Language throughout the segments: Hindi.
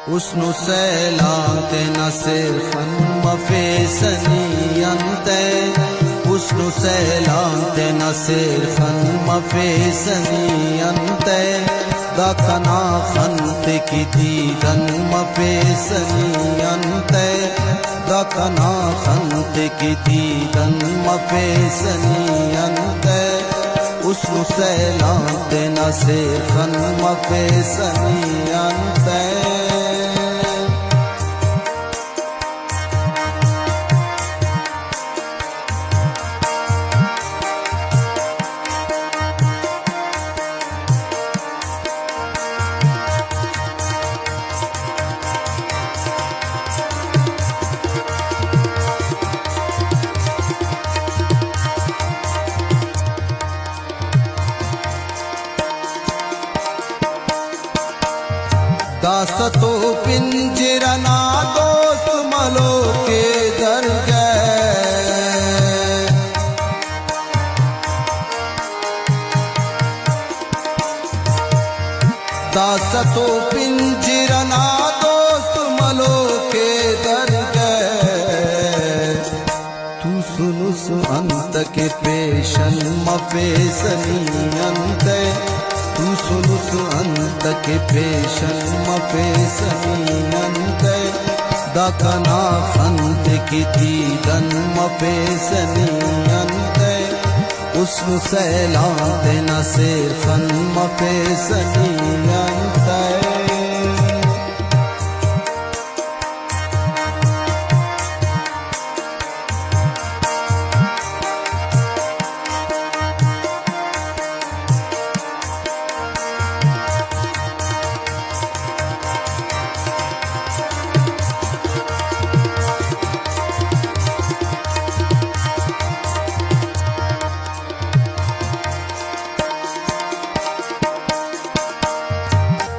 usnu selante nasir khan mafesaniyante usnu selante nasir khan mafesaniyante dakana khante ki didan mafesaniyante dakana khante ki didan mafesaniyante usnu selante nasir khan mafesaniyante दासतो पिंजरना दोस्त मलो के दर गए दासतो पिंजरना दोस्त मलो के दर गए तू सुनु अंत के पेशन मफेसनी अंत तू सुनु अंत के पेशन मफेसनीयंत दकना खंत की दीदन मफेसनीयंत उसनु सैलांत नसेर खन मफेसनीयंत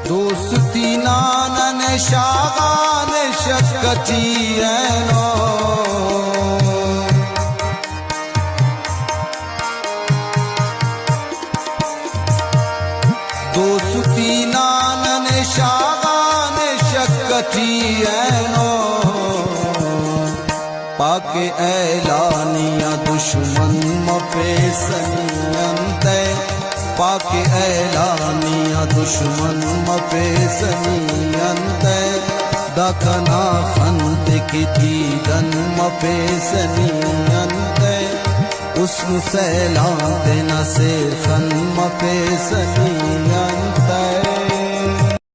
दोस्ती नानन शागान शक्कती ऐनो दोस्ती नानन शागान शक्कती ऐनो पाके ऐलानिया दुश्मन मफेसनियंते पाके ऐलानिया दुश्मन मफेसनियंते दखना खंत की दीदन मफेसनियंते उसनु सैलांत नसेर खन मफेसनियंते